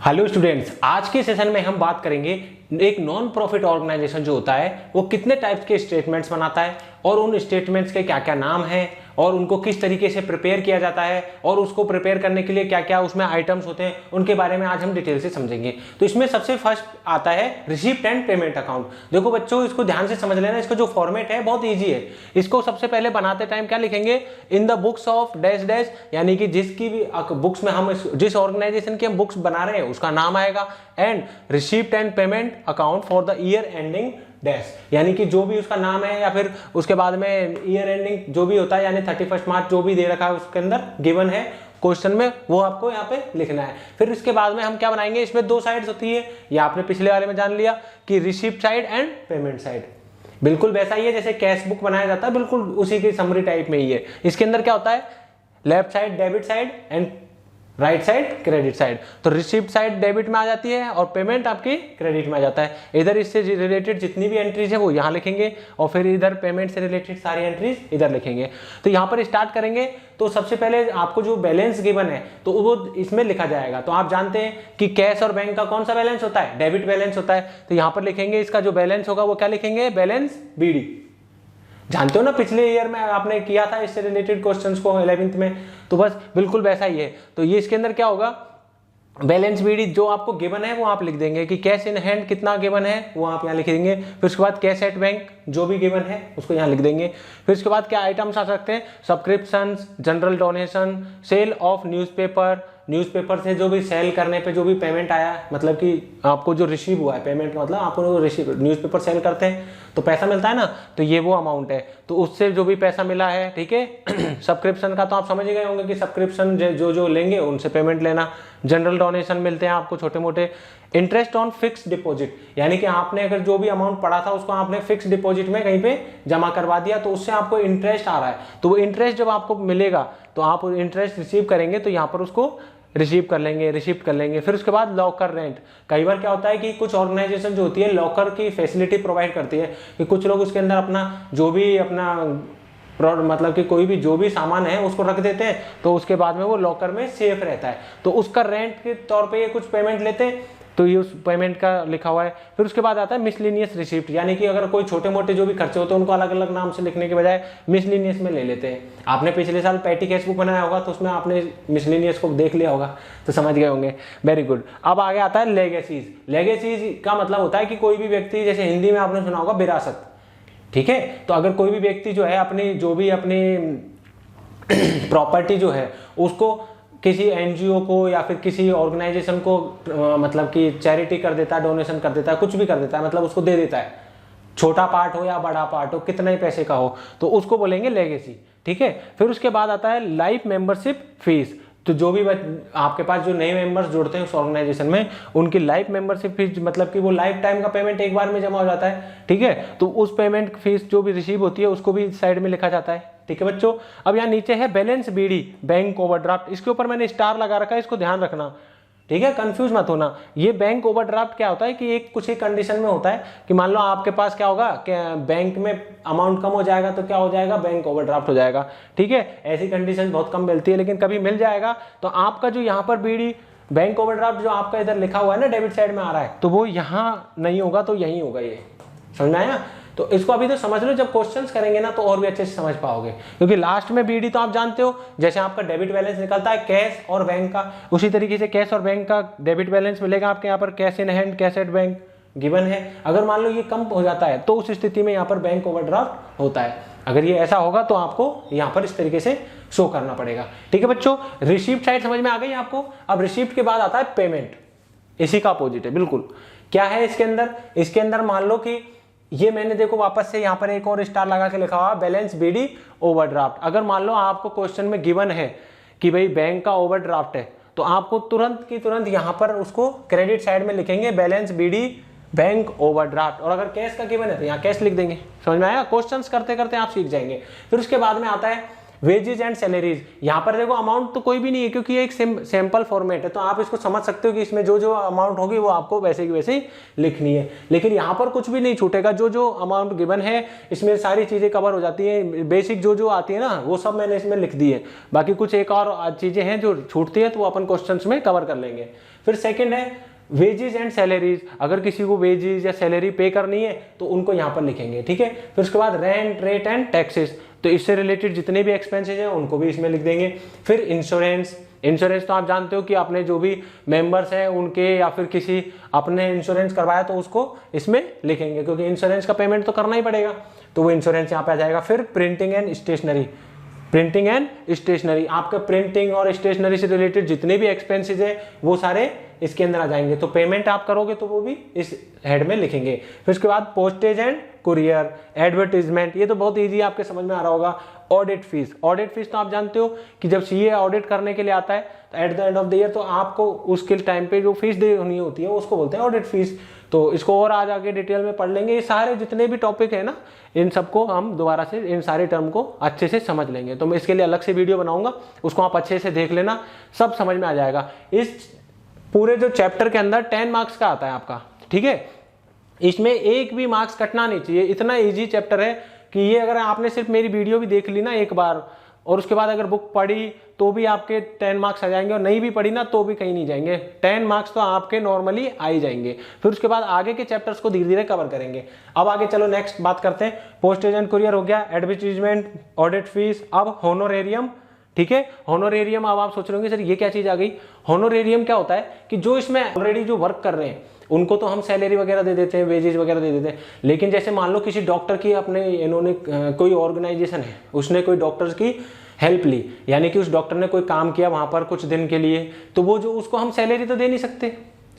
Hello students, आज के session में हम बात करेंगे एक नॉन प्रॉफिट ऑर्गेनाइजेशन जो होता है वो कितने टाइप्स के स्टेटमेंट्स बनाता है और उन स्टेटमेंट्स के क्या क्या नाम हैं और उनको किस तरीके से प्रिपेयर किया जाता है और उसको प्रिपेयर करने के लिए क्या क्या उसमें आइटम्स होते हैं, उनके बारे में आज हम डिटेल से समझेंगे। तो इसमें सबसे फर्स्ट आता है रिसीप्ट एंड पेमेंट अकाउंट। देखो बच्चों, इसको ध्यान से समझ लेना, इसका जो फॉर्मेट है बहुत ईजी है। इसको सबसे पहले बनाते टाइम क्या लिखेंगे, in the books of dash dash, यानी कि जिसकी भी बुक्स में हम जिस ऑर्गेनाइजेशन की हम बुक्स बना रहे हैं उसका नाम आएगा, and receipt and payment account for the year ending dash, यानी कि जो भी उसका नाम है या फिर उसके बाद में ईयर एंडिंग जो भी होता है, यानी 31 मार्च जो भी दे रखा है उसके अंदर गिवन है क्वेश्चन में, वो आपको यहाँ पे लिखना है। फिर इसके बाद में हम क्या बनाएंगे, इसमें दो साइड्स होती है, ये आपने पिछले वाले में जान लिया कि receipt side and payment side. बिल्कुल वैसा ही है जैसे कैश बुक बनाया जाता है, बिल्कुल उसी की समरी टाइप में ही है। इसके अंदर क्या होता है, left side debit side and right side credit side. तो रिसीप्ट साइड डेबिट में आ जाती है और पेमेंट आपकी क्रेडिट में आ जाता है। इधर इससे रिलेटेड जितनी भी एंट्रीज है वो यहाँ लिखेंगे और फिर इधर पेमेंट से रिलेटेड सारी एंट्रीज इधर लिखेंगे। तो यहाँ पर स्टार्ट करेंगे तो सबसे पहले आपको जो बैलेंस गिवन है तो वो इसमें लिखा जाएगा। तो आप जानते हैं कि कैश और बैंक का कौन सा बैलेंस होता है, डेबिट बैलेंस होता है। तो यहाँ पर लिखेंगे इसका जो बैलेंस होगा वो क्या लिखेंगे, बैलेंस बीडी। जानते हो ना, पिछले ईयर में आपने किया था इससे रिलेटेड क्वेश्चंस को 11th में, तो बस बिल्कुल वैसा ही है। तो ये इसके अंदर क्या होगा, बैलेंस बीडी जो आपको गिवन है वो आप लिख देंगे कि कैश इन हैंड कितना गिवन है वो आप यहाँ लिख देंगे। फिर उसके बाद कैश एट बैंक जो भी गिवन है उसको यहाँ लिख देंगे। फिर उसके बाद क्या आइटम्स आ सकते हैं, subscriptions, general donation, sale of newspaper से जो भी सेल करने पे जो भी पेमेंट आया, मतलब कि आपको जो रिसीव हुआ है पेमेंट, मतलब आपको रिसीव न्यूज़पेपर सेल करते हैं तो पैसा मिलता है ना, तो ये वो अमाउंट है, तो उससे जो भी पैसा मिला है, ठीक है। सब्सक्रिप्शन का तो आप समझ ही गए होंगे कि सब्सक्रिप्शन जो लेंगे उनसे पेमेंट लेना। जनरल डोनेशन मिलते हैं आपको छोटे मोटे। इंटरेस्ट ऑन फिक्स डिपॉजिट, यानी कि आपने अगर जो भी अमाउंट पड़ा था उसको आपने फिक्स डिपॉजिट में कहीं पे जमा करवा दिया तो उससे आपको इंटरेस्ट आ रहा है, तो वो इंटरेस्ट जब आपको मिलेगा तो आप इंटरेस्ट रिसीव करेंगे तो यहाँ पर उसको रिसीव कर लेंगे। फिर उसके बाद लॉकर रेंट। कई बार क्या होता है कि कुछ ऑर्गेनाइजेशन जो होती है लॉकर की फैसिलिटी प्रोवाइड करती है कि कुछ लोग उसके अंदर अपना जो भी अपना मतलब कि कोई भी जो भी सामान है उसको रख देते हैं, तो उसके बाद में वो लॉकर में सेफ रहता है, तो उसका रेंट के तौर पे ये कुछ पेमेंट लेते हैं, तो ये उस पेमेंट का लिखा हुआ है। फिर उसके बाद आता है मिसलिनियस रिसिप्ट, यानी कि अगर कोई छोटे मोटे जो भी खर्चे होते हैं उनको अलग अलग नाम से लिखने के बजाय मिसलिनियस में ले लेते हैं। आपने पिछले साल पैटी कैश बुक बनाया होगा तो उसमें आपने मिसलिनियस को देख लिया होगा, तो समझ गए होंगे, वेरी गुड। अब आगे आता है लेगेसीज। लेगेसीज का मतलब होता है कि कोई भी व्यक्ति, जैसे हिंदी में आपने सुना होगा विरासत, ठीक है, तो अगर कोई भी व्यक्ति जो है अपनी जो भी अपनी प्रॉपर्टी जो है उसको किसी एनजीओ को या फिर किसी ऑर्गेनाइजेशन को मतलब कि चैरिटी कर देता है, डोनेशन कर देता है, कुछ भी कर देता है, मतलब उसको दे देता है, छोटा पार्ट हो या बड़ा पार्ट हो, कितना ही पैसे का हो, तो उसको बोलेंगे लेगेसी, ठीक है। फिर उसके बाद आता है लाइफ मेंबरशिप फीस। तो जो भी आपके पास जो नए मेंबर्स जुड़ते हैं उस ऑर्गेनाइजेशन में उनकी लाइफ मेंबरशिप फीस, मतलब कि वो लाइफ टाइम का पेमेंट एक बार में जमा हो जाता है, ठीक है, तो उस पेमेंट फीस जो भी रिसीव होती है उसको भी साइड में लिखा जाता है, ठीक है बच्चों। अब यहाँ नीचे है बैलेंस बीडी, बैंक ओवरड्राफ्ट, इसके ऊपर मैंने स्टार लगा रखा है, इसको ध्यान रखना, ठीक है, कंफ्यूज मत होना। ये बैंक ओवरड्राफ्ट क्या होता है कि एक कुछ एक कंडीशन में होता है कि मान लो आपके पास क्या होगा कि बैंक में अमाउंट कम हो जाएगा तो क्या हो जाएगा, बैंक ओवरड्राफ्ट हो जाएगा, ठीक है। ऐसी कंडीशन बहुत कम मिलती है लेकिन कभी मिल जाएगा। तो आपका जो यहाँ पर बीडी बैंक ओवरड्राफ्ट जो आपका इधर लिखा हुआ है ना डेबिट साइड में आ रहा है, तो वो यहाँ नहीं होगा, तो यही होगा, ये समझ में आया। तो इसको अभी तो समझ लो, जब क्वेश्चंस करेंगे ना तो और भी अच्छे से समझ पाओगे, क्योंकि लास्ट में बीडी तो आप जानते हो, जैसे आपका डेबिट बैलेंस निकलता है कैश और बैंक का, उसी तरीके से कैश और बैंक का डेबिट बैलेंस मिलेगा आपके यहाँ पर, cash in hand, cash at bank given है। अगर मान लो ये कम हो जाता है तो उस स्थिति में यहाँ पर बैंक ओवरड्राफ्ट होता है। अगर ये ऐसा होगा तो आपको यहाँ पर इस तरीके से शो करना पड़ेगा, ठीक है बच्चों। रिसीप्ट साइड समझ में आ गई आपको। अब रिसीप्ट के बाद आता है पेमेंट, इसी का अपोजिट है बिल्कुल। क्या है इसके अंदर, इसके अंदर मान लो कि ये मैंने देखो वापस से यहाँ पर एक और स्टार लगा के लिखा हुआ बैलेंस बीडी ओवरड्राफ्ट। अगर मान लो आपको क्वेश्चन में गिवन है कि भाई बैंक का ओवरड्राफ्ट है तो आपको तुरंत की तुरंत यहाँ पर उसको क्रेडिट साइड में लिखेंगे बैलेंस बीडी बैंक ओवरड्राफ्ट, और अगर कैश का गिवन है तो यहाँ कैश लिख देंगे। समझ में आया, क्वेश्चंस करते करते आप सीख जाएंगे। फिर उसके बाद में आता है वेजेज एंड सैलरीज। यहाँ पर देखो अमाउंट तो कोई भी नहीं है क्योंकि ये एक सैंपल फॉर्मेट है, तो आप इसको समझ सकते हो कि इसमें जो जो अमाउंट होगी वो आपको वैसे की वैसे ही लिखनी है, लेकिन यहाँ पर कुछ भी नहीं छूटेगा। जो जो अमाउंट गिवन है इसमें सारी चीजें कवर हो जाती है, बेसिक जो जो आती है ना वो सब मैंने इसमें लिख दी है। बाकी कुछ एक और चीजें हैं जो छूटती है तो वो अपन क्वेश्चंस में कवर कर लेंगे। फिर सेकंड है वेजेस एंड सैलरीज, अगर किसी को वेजेस या सैलरी पे करनी है तो उनको यहाँ पर लिखेंगे, ठीक है। फिर उसके बाद रेंट, रेट एंड टैक्सेस, तो इससे रिलेटेड जितने भी एक्सपेंसेस हैं उनको भी इसमें लिख देंगे। फिर इंश्योरेंस, इंश्योरेंस तो आप जानते हो कि आपने जो भी मेंबर्स हैं उनके या फिर किसी अपने इंश्योरेंस करवाया तो उसको इसमें लिखेंगे, क्योंकि इंश्योरेंस का पेमेंट तो करना ही पड़ेगा, तो वो इंश्योरेंस यहाँ पे आ जाएगा। फिर printing and stationery, printing and stationery, आपका प्रिंटिंग और स्टेशनरी से रिलेटेड जितने भी एक्सपेंसेस है वो सारे इसके अंदर आ जाएंगे, तो पेमेंट आप करोगे तो वो भी इस हेड में लिखेंगे। फिर उसके बाद पोस्टेज एंड कुरियर, एडवर्टीजमेंट, ये तो बहुत इजी आपके समझ में आ रहा होगा। ऑडिट फीस, ऑडिट फीस तो आप जानते हो कि जब सीए ऑडिट करने के लिए आता है तो at the end of the year तो आपको उसके टाइम पे जो फीस देनी होती है उसको बोलते हैं ऑडिट फीस। तो इसको और आज आगे डिटेल में पढ़ लेंगे। ये सारे जितने भी टॉपिक है ना, इन सबको हम दोबारा से इन सारे टर्म को अच्छे से समझ लेंगे। तो मैं इसके लिए अलग से वीडियो बनाऊंगा, उसको आप अच्छे से देख लेना, सब समझ में आ जाएगा। इस पूरे जो चैप्टर के अंदर 10 मार्क्स का आता है आपका, ठीक है। इसमें एक भी मार्क्स कटना नहीं चाहिए, इतना इजी चैप्टर है कि ये अगर आपने सिर्फ मेरी वीडियो भी देख ली ना एक बार और उसके बाद अगर बुक पढ़ी तो भी आपके 10 मार्क्स आ जाएंगे, और नहीं भी पढ़ी ना तो भी कहीं नहीं जाएंगे। 10 मार्क्स तो आपके नॉर्मली आ ही जाएंगे। फिर उसके बाद आगे के चैप्टर्स को धीरे धीरे कवर करेंगे। अब आगे चलो नेक्स्ट बात करते हैं। पोस्टेज एंड कुरियर हो गया, एडवर्टीजमेंट, ऑडिट फीस। अब होनोरेरियम, ठीक है। होनोरेरियम, अब आप सोच रहे होंगे सर ये क्या चीज आ गई। होनोरेरियम क्या होता है कि जो इसमें ऑलरेडी जो वर्क कर रहे हैं उनको तो हम सैलरी वगैरह दे देते हैं, वेजेस वगैरह दे देते हैं, लेकिन जैसे मान लो किसी डॉक्टर की अपने इन्होंने कोई ऑर्गेनाइजेशन है, उसने कोई डॉक्टर्स की हेल्प ली, यानी कि उस डॉक्टर ने कोई काम किया वहां पर कुछ दिन के लिए, तो वो जो उसको हम सैलरी तो दे नहीं सकते,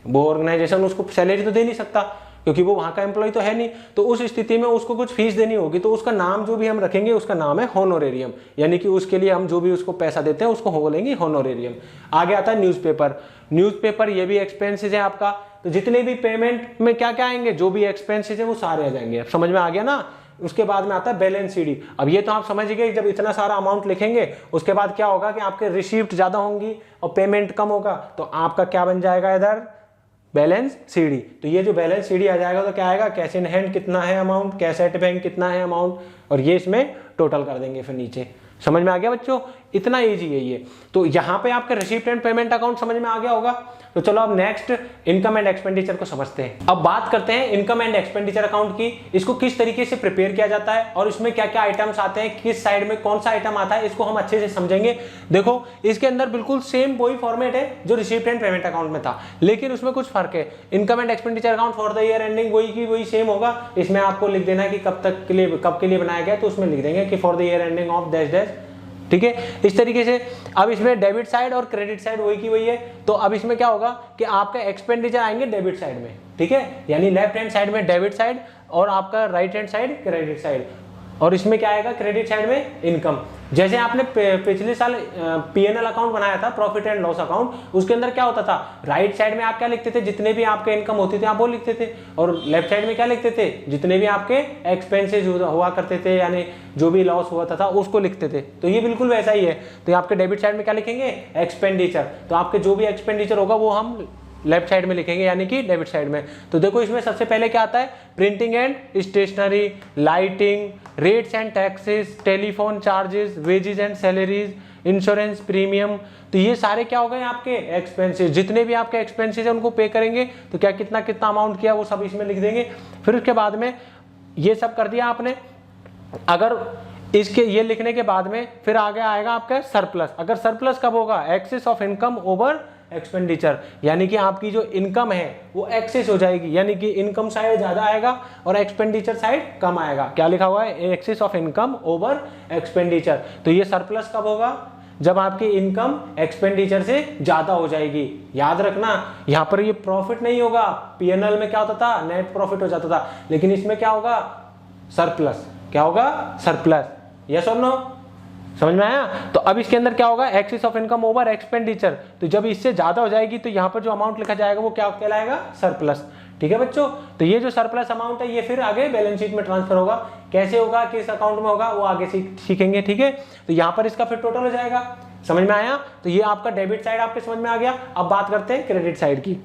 वो ऑर्गेनाइजेशन उसको सैलरी तो दे नहीं सकता क्योंकि वो वहां का एम्प्लॉय तो है नहीं। तो उस स्थिति में उसको कुछ फीस देनी होगी, तो उसका नाम जो भी हम रखेंगे उसका नाम है होनोरेरियम, यानी कि उसके लिए हम जो भी उसको पैसा देते हैं उसको बोलेंगे होनोरेरियम। आगे आता है न्यूज़पेपर। न्यूज़पेपर ये भी एक्सपेंसेस है आपका, तो जितने भी पेमेंट में क्या क्या आएंगे, जो भी एक्सपेंसेस है वो सारे आ जाएंगे। अब समझ में आ गया ना। उसके बाद में आता है बैलेंस शीट। अब ये तो आप समझ गए, जब इतना सारा अमाउंट लिखेंगे उसके बाद क्या होगा कि आपके रिसीप्ट ज्यादा होंगी और पेमेंट कम होगा, तो आपका क्या बन जाएगा इधर, बैलेंस सीडी। तो ये जो बैलेंस सीडी आ जाएगा तो क्या आएगा, कैश इन हैंड कितना है अमाउंट, कैश एट बैंक कितना है अमाउंट, और ये इसमें टोटल कर देंगे फिर नीचे। समझ में आ गया बच्चों, इतना इजी है ये। तो यहाँ पे आपका रिसीप्ट एंड पेमेंट अकाउंट समझ में आ गया होगा। तो चलो अब नेक्स्ट इनकम एंड एक्सपेंडिचर को समझते हैं। अब बात करते हैं इनकम एंड एक्सपेंडिचर अकाउंट की। इसको किस तरीके से प्रिपेयर किया जाता है और इसमें क्या क्या आइटम्स आते हैं, किस साइड में कौन सा आइटम आता है, इसको हम अच्छे से समझेंगे। देखो इसके अंदर बिल्कुल सेम वही फॉर्मेट है जो रिसीप्ट एंड पेमेंट अकाउंट में था, लेकिन उसमें कुछ फर्क है। Income and expenditure account for the year ending वही की वही सेम होगा। इसमें आपको लिख देना है कि कब के लिए बनाया गया, तो उसमें लिख देंगे कि for the year ending of dash dash, ठीक है, इस तरीके से। अब इसमें डेबिट साइड और क्रेडिट साइड वही की वही है। तो अब इसमें क्या होगा कि आपका एक्सपेंडिचर आएंगे डेबिट साइड में, ठीक है, यानी लेफ्ट हैंड साइड में डेबिट साइड और आपका right hand side credit side. और इसमें क्या आएगा, क्रेडिट साइड में इनकम। जैसे आपने पिछले साल पीएनएल अकाउंट बनाया था, प्रॉफिट एंड लॉस अकाउंट, उसके अंदर क्या होता था, राइट साइड में आप क्या लिखते थे, जितने भी आपके इनकम होती थे आप वो लिखते थे, और लेफ्ट साइड में क्या लिखते थे, जितने भी आपके एक्सपेंसेस हुआ करते थे, यानी जो भी लॉस हुआ था उसको लिखते थे। तो ये बिल्कुल वैसा ही है। तो आपके डेबिट साइड में क्या लिखेंगे, एक्सपेंडिचर। तो आपके जो भी एक्सपेंडिचर होगा वो हम लेफ्ट साइड में लिखेंगे, यानी कि डेबिट साइड में। तो देखो इसमें सबसे पहले क्या आता है, printing and stationery, lighting, rates and taxes, telephone charges, wages and salaries, insurance premium. तो ये सारे क्या हो गए आपके एक्सपेंसेस। जितने भी आपके एक्सपेंसेस है उनको पे करेंगे, तो क्या कितना कितना अमाउंट किया वो सब इसमें लिख देंगे। फिर उसके बाद में ये सब कर दिया आपने। अगर इसके ये लिखने के बाद में फिर आगे आएगा आपका सरप्लस। अगर सरप्लस कब होगा, excess of income over expenditure, यानी कि आपकी जो इनकम है वो एक्सेस हो जाएगी, यानी कि इनकम साइड ज्यादा आएगा और एक्सपेंडिचर साइड कम आएगा। क्या लिखा हुआ है, excess of income over expenditure. तो ये सरप्लस कब होगा, जब आपकी इनकम एक्सपेंडिचर से ज्यादा हो जाएगी। याद रखना यहाँ पर ये प्रॉफिट नहीं होगा, पीएनएल में क्या होता था, नेट प्रॉफिट हो जाता था, लेकिन इसमें क्या होगा, सरप्लस। क्या होगा, सरप्लस। यस और नो, समझ में आया। तो अब इसके अंदर क्या होगा, excess of income over expenditure. तो जब इससे ज्यादा हो जाएगी तो यहाँ पर जो अमाउंट लिखा जाएगा वो क्या कहलाएगा, सरप्लस। ठीक है बच्चों, तो ये जो सरप्लस अमाउंट है ये फिर आगे बैलेंस शीट में ट्रांसफर होगा। कैसे होगा, किस अकाउंट में होगा, वो आगे सीखेंगे, ठीक है। तो यहाँ पर इसका फिर टोटल हो जाएगा। समझ में आया। तो ये आपका डेबिट साइड आपके समझ में आ गया। अब बात करते हैं क्रेडिट साइड की।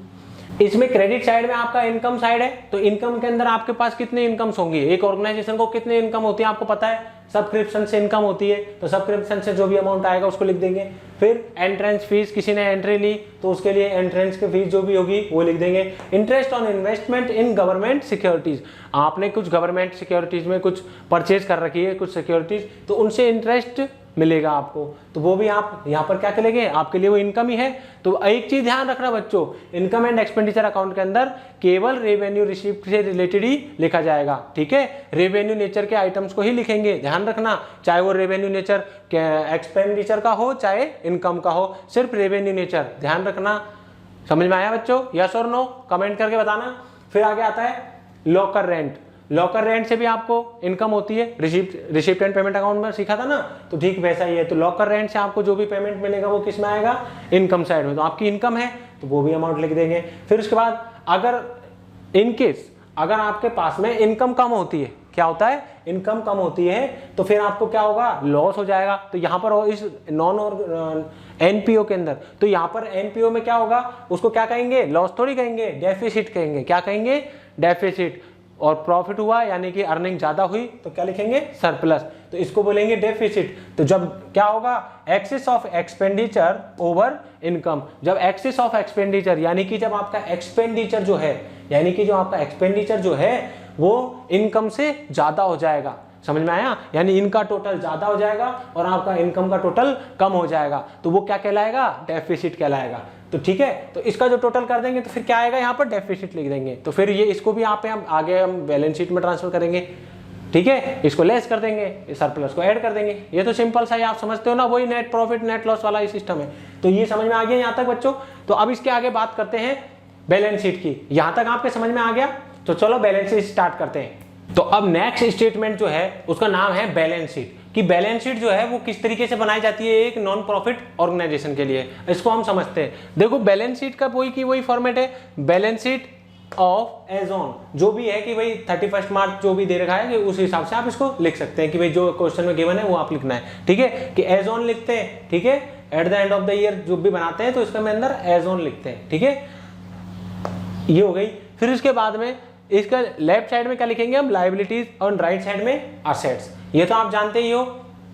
इसमें क्रेडिट साइड में आपका इनकम साइड है। तो इनकम के अंदर आपके पास कितने इनकम्स होंगी, एक ऑर्गेनाइजेशन को कितने इनकम होती है आपको पता है, सब्सक्रिप्शन से इनकम होती है तो सब्सक्रिप्शन से जो भी अमाउंट आएगा उसको लिख देंगे। फिर एंट्रेंस फीस, किसी ने एंट्री ली तो उसके लिए एंट्रेंस की फीस जो भी होगी वो लिख देंगे। Interest on investment in government securities, आपने कुछ गवर्नमेंट सिक्योरिटीज में कुछ परचेज कर रखी है कुछ सिक्योरिटीज, तो उनसे इंटरेस्ट मिलेगा आपको, तो वो भी आप यहाँ पर क्या करेंगे, आपके लिए वो इनकम ही है। तो एक चीज ध्यान रखना बच्चों, इनकम एंड एक्सपेंडिचर अकाउंट के अंदर केवल रेवेन्यू रिसीव्ड से रिलेटेड ही लिखा जाएगा, ठीक है। रेवेन्यू नेचर के आइटम्स को ही लिखेंगे, ध्यान रखना, चाहे वो रेवेन्यू नेचर एक्सपेंडिचर का हो चाहे इनकम का हो, सिर्फ रेवेन्यू नेचर ध्यान रखना। समझ में आया बच्चों, यस और नो कमेंट करके बताना। फिर आगे आता है लॉकर रेंट। लॉकर रेंट से भी आपको इनकम होती है, रिसिप्ट एंड पेमेंट अकाउंट में सीखा था ना, तो ठीक वैसा ही है। तो लॉकर रेंट से आपको जो भी पेमेंट मिलेगा वो किस में आएगा, इनकम साइड में, तो आपकी इनकम है तो वो भी अमाउंट लिख देंगे। फिर उसके बाद अगर इनकेस अगर आपके पास में इनकम कम होती है, क्या होता है, इनकम कम होती है, तो फिर आपको क्या होगा, लॉस हो जाएगा। तो यहाँ पर इस नॉन और एनपीओ के अंदर, तो यहाँ पर एनपीओ में क्या होगा, उसको क्या कहेंगे, लॉस थोड़ी कहेंगे, डेफिसिट कहेंगे। क्या कहेंगे, डेफिसिट। और प्रॉफिट हुआ यानी कि अर्निंग ज्यादा हुई तो क्या लिखेंगे, सरप्लस, तो इसको बोलेंगे डेफिसिट। तो जब क्या होगा, excess of expenditure over income. जब एक्सेस ऑफ एक्सपेंडिचर यानी कि जब आपका एक्सपेंडिचर जो है, यानी कि जो आपका एक्सपेंडिचर जो है वो इनकम से ज्यादा हो जाएगा, समझ में आया, यानी इनका टोटल ज्यादा हो जाएगा और आपका इनकम का टोटल कम हो जाएगा, तो वो क्या कहलाएगा, डेफिसिट कहलाएगा। तो ठीक है, तो इसका जो टोटल कर देंगे तो फिर क्या आएगा, यहाँ पर डेफिसिट लिख देंगे। तो फिर ये इसको भी यहाँ पे हम आगे हम बैलेंस शीट में ट्रांसफर करेंगे, ठीक है, इसको लेस कर देंगे, सरप्लस को ऐड कर देंगे। ये तो सिंपल सा ही आप समझते हो ना, वही नेट प्रॉफिट नेट लॉस वाला ही सिस्टम है। तो ये समझ में आ गया यहाँ तक बच्चों। तो अब इसके आगे बात करते हैं बैलेंस शीट की। यहाँ तक आपके समझ में आ गया, तो चलो बैलेंस शीट स्टार्ट करते हैं। तो अब नेक्स्ट स्टेटमेंट जो है उसका नाम है बैलेंस शीट। कि बैलेंस शीट जो है वो किस तरीके से बनाई जाती है एक नॉन प्रॉफिट ऑर्गेनाइजेशन के लिए, इसको हम समझते हैं। देखो बैलेंस शीट का वही की वही फॉर्मेट है, balance sheet of as on, जो भी है कि भाई 31 मार्च जो भी दे रखा है कि उस हिसाब से आप इसको लिख सकते हैं कि भाई जो क्वेश्चन में गिवन है वो आप लिखना है, ठीक है, कि एज ऑन लिखते हैं, ठीक है, at the end of the year जो भी बनाते हैं तो इसके अंदर एज ऑन लिखते हैं, ठीक है, ये हो गई। फिर उसके बाद में इसका लेफ्ट साइड में क्या लिखेंगे हम, लायबिलिटीज, और राइट साइड में असेट्स। ये तो आप जानते ही हो,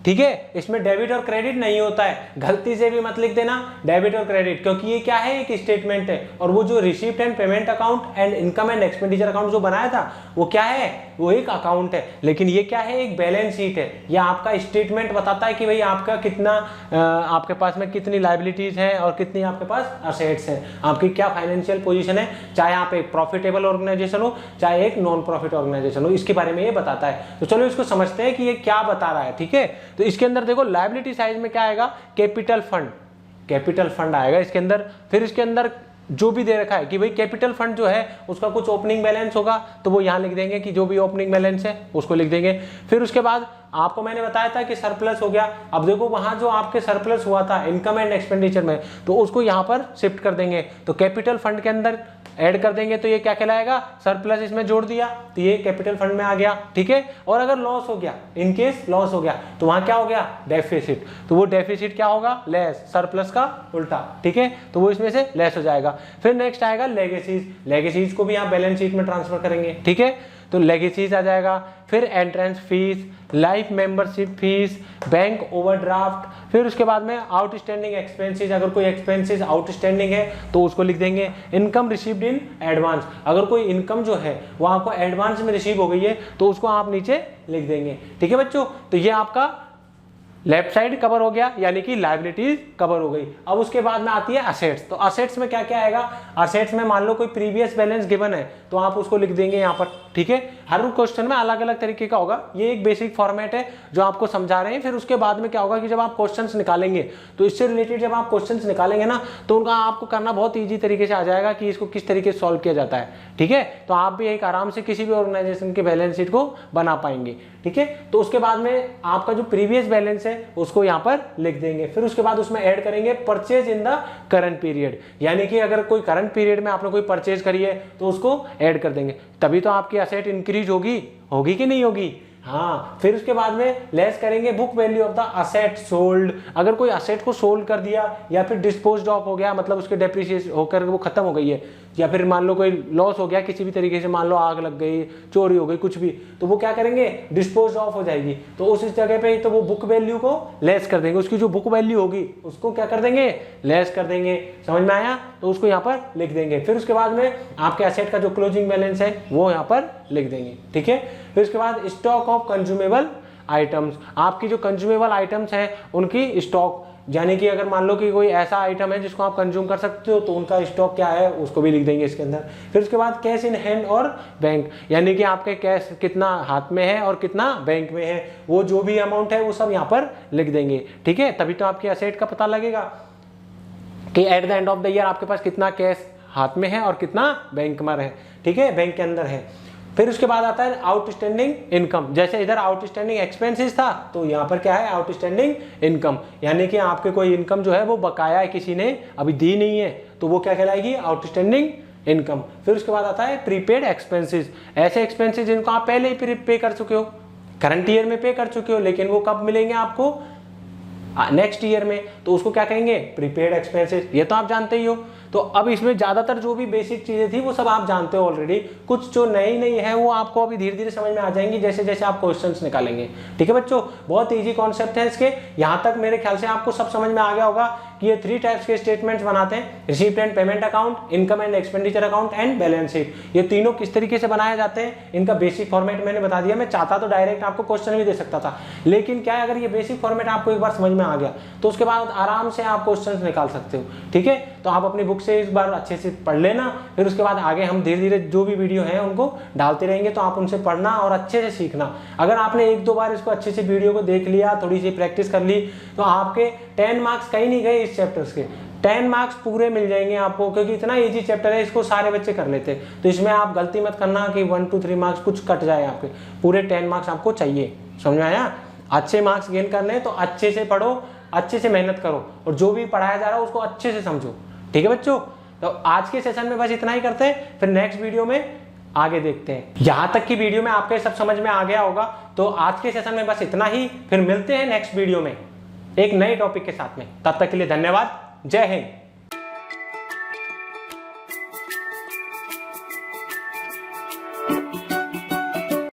ठीक है, इसमें डेबिट और क्रेडिट नहीं होता है, गलती से भी मत लिख देना डेबिट और क्रेडिट, क्योंकि ये क्या है, एक स्टेटमेंट है। और वो जो receipt and payment account and income and expenditure account जो बनाया था वो क्या है, वो एक अकाउंट है, लेकिन ये क्या है, एक बैलेंस शीट है। ये आपका स्टेटमेंट बताता है कि भाई आपका कितना आपके पास में कितनी लायबिलिटीज है और कितनी आपके पास असेट्स हैं, आपकी क्या फाइनेंशियल पोजीशन है, चाहे आप एक प्रॉफिटेबल ऑर्गेनाइजेशन हो चाहे एक नॉन प्रॉफिट ऑर्गेनाइजेशन हो, इसके बारे में ये बताता है। तो चलो इसको समझते हैं कि ये क्या बता रहा है, ठीक है। तो इसके अंदर देखो लायबिलिटी साइड में क्या आएगा, कैपिटल फंड, कैपिटल फंड आएगा इसके अंदर। फिर इसके अंदर जो भी दे रखा है कि भाई कैपिटल फंड जो है उसका कुछ ओपनिंग बैलेंस होगा तो वो यहाँ लिख देंगे कि जो भी ओपनिंग बैलेंस है उसको लिख देंगे। फिर उसके बाद आपको मैंने बताया था कि सरप्लस हो गया। अब देखो वहां जो आपके सरप्लस हुआ था इनकम एंड एक्सपेंडिचर में, तो उसको यहाँ पर शिफ्ट कर देंगे, तो कैपिटल फंड के अंदर ऐड कर देंगे, तो ये क्या कहलाएगा, सरप्लस इसमें जोड़ दिया तो ये कैपिटल फंड में आ गया, ठीक है। और अगर लॉस हो गया, इनकेस लॉस हो गया तो वहां क्या हो गया, डेफिसिट, तो वो डेफिसिट क्या होगा, लेस, सरप्लस का उल्टा, ठीक है, तो वो इसमें से लेस हो जाएगा। फिर नेक्स्ट आएगा लेगेसीज, लेगेसीज को भी आप बैलेंस शीट में ट्रांसफर करेंगे, ठीक है, तो लेगेसीज आ जाएगा। फिर entrance fees, life membership fees, bank overdraft, फिर उसके बाद में आउटस्टैंडिंग एक्सपेंसेस, अगर कोई एक्सपेंसेस आउटस्टैंडिंग है तो उसको लिख देंगे। इनकम रिसीव्ड इन एडवांस, अगर कोई इनकम जो है वो आपको एडवांस में रिसीव हो गई है तो उसको आप नीचे लिख देंगे, ठीक है बच्चों। तो ये आपका लेफ्ट साइड कवर हो गया, यानी कि लायबिलिटीज कवर हो गई। अब उसके बाद में आती है असेट्स, तो असेट्स में क्या क्या आएगा, असेट्स में मान लो कोई प्रीवियस बैलेंस गिवन है तो आप उसको लिख देंगे यहाँ पर, ठीक है। हर क्वेश्चन में अलग अलग तरीके का होगा, ये एक बेसिक फॉर्मेट है जो आपको समझा रहे हैं। फिर उसके बाद में क्या होगा कि जब आप क्वेश्चंस निकालेंगे तो इससे रिलेटेड जब आप क्वेश्चंस निकालेंगे ना तो उनका आपको करना बहुत ईजी तरीके से आ जाएगा कि इसको किस तरीके से सॉल्व किया जाता है, ठीक है। तो आप भी एक आराम से किसी भी ऑर्गेनाइजेशन के बैलेंस शीट को बना पाएंगे, ठीक है। तो उसके बाद में आपका जो प्रीवियस बैलेंस है उसको यहाँ पर लिख देंगे। फिर उसके बाद उसमें ऐड करेंगे purchase in the current period, यानी कि अगर कोई करंट पीरियड में आपने कोई परचेज करी है तो उसको ऐड कर देंगे, तभी तो आपकी असेट इंक्रीज होगी कि नहीं होगी, हाँ। फिर उसके बाद में लेस करेंगे book value of the asset sold, अगर कोई असेट को सोल्ड कर दिया या फिर डिस्पोज्ड ऑफ हो गया, मतलब उसके डेप्रिसिएशन होकर वो खत्म हो गई है, या फिर मान लो कोई लॉस हो गया किसी भी तरीके से, मान लो आग लग गई, चोरी हो गई, कुछ भी, तो वो क्या करेंगे, डिस्पोज ऑफ हो जाएगी। तो उस जगह पे तो वो बुक वैल्यू को लेस कर देंगे, उसकी जो बुक वैल्यू होगी उसको क्या कर देंगे, लेस कर देंगे। समझ में आया? तो उसको यहाँ पर लिख देंगे। फिर उसके बाद में आपके एसेट का जो क्लोजिंग बैलेंस है वो यहाँ पर लिख देंगे। ठीक है। फिर उसके बाद स्टॉक ऑफ कंज्यूमेबल आइटम्स, आपकी जो कंज्यूमेबल आइटम्स हैं उनकी स्टॉक, यानी कि अगर मान लो कि कोई ऐसा आइटम है जिसको आप कंज्यूम कर सकते हो तो उनका स्टॉक क्या है उसको भी लिख देंगे इसके अंदर। फिर उसके बाद कैश इन हैंड और बैंक, यानी कि आपके कैश कितना हाथ में है और कितना बैंक में है, वो जो भी अमाउंट है वो सब यहाँ पर लिख देंगे। ठीक है। तभी तो आपके एसेट का पता लगेगा कि at the end of the year आपके पास कितना कैश हाथ में है और कितना बैंक में है। ठीक है, बैंक के अंदर है। फिर उसके बाद आता है आउटस्टैंडिंग इनकम। जैसे इधर आउटस्टैंडिंग एक्सपेंसेस था तो यहाँ पर क्या है, आउटस्टैंडिंग इनकम, यानी कि आपके कोई इनकम जो है वो बकाया है, किसी ने अभी दी नहीं है, तो वो क्या कहलाएगी, आउटस्टैंडिंग इनकम। फिर उसके बाद आता है प्रीपेड एक्सपेंसेस, ऐसे एक्सपेंसेस जिनको आप पहले ही पे कर चुके हो, करंट ईयर में पे कर चुके हो, लेकिन वो कब मिलेंगे आपको, नेक्स्ट ईयर में, तो उसको क्या कहेंगे, प्रीपेड एक्सपेंसेस। ये तो आप जानते ही हो। तो अब इसमें ज्यादातर जो भी बेसिक चीजें थी वो सब आप जानते हो ऑलरेडी, कुछ जो नई नई है वो आपको अभी धीरे धीरे समझ में आ जाएंगी जैसे जैसे आप क्वेश्चंस निकालेंगे। ठीक है बच्चों, बहुत इजी कॉन्सेप्ट है इसके। यहाँ तक मेरे ख्याल से आपको सब समझ में आ गया होगा कि ये 3 टाइप्स के स्टेटमेंट्स बनाते हैं, receipt and payment account, income and expenditure account and balance sheet. ये तीनों किस तरीके से बनाए जाते हैं, इनका बेसिक फॉर्मेट मैंने बता दिया। मैं चाहता तो डायरेक्ट आपको क्वेश्चन भी दे सकता था, लेकिन क्या है, अगर ये बेसिक फॉर्मेट आपको एक बार समझ में आ गया तो उसके बाद आराम से आप क्वेश्चन निकाल सकते हो। ठीक है, तो आप अपनी बुक से इस बार अच्छे से पढ़ लेना, फिर उसके बाद आगे हम धीरे धीरे जो भी वीडियो है उनको डालते रहेंगे, तो आप उनसे पढ़ना और अच्छे से सीखना। अगर आपने 1-2 बार इसको अच्छे से वीडियो को देख लिया, थोड़ी सी प्रैक्टिस कर ली, तो आपके 10 मार्क्स कहीं नहीं गए इस चैप्टर्स के, 10 मार्क्स पूरे मिल जाएंगे आपको, क्योंकि इतना इजी चैप्टर है, इसको सारे बच्चे कर लेते हैं। तो इसमें आप गलती मत करना कि 1 2 3 मार्क्स कुछ कट जाए, आपके पूरे 10 मार्क्स आपको चाहिए। समझ में आया? अच्छे मार्क्स गेन करने तो अच्छे से पढ़ो, अच्छे से मेहनत करो, और जो भी पढ़ाया जा रहा है उसको अच्छे से समझो। ठीक है बच्चों, तो आज के सेशन में बस इतना ही करते हैं, फिर नेक्स्ट वीडियो में आगे देखते हैं। यहां तक की वीडियो में आपके सब समझ में आ गया होगा, तो आज के सेशन में बस इतना ही, फिर मिलते हैं नेक्स्ट वीडियो में एक नए टॉपिक के साथ में। तब तक के लिए धन्यवाद। जय हिंद।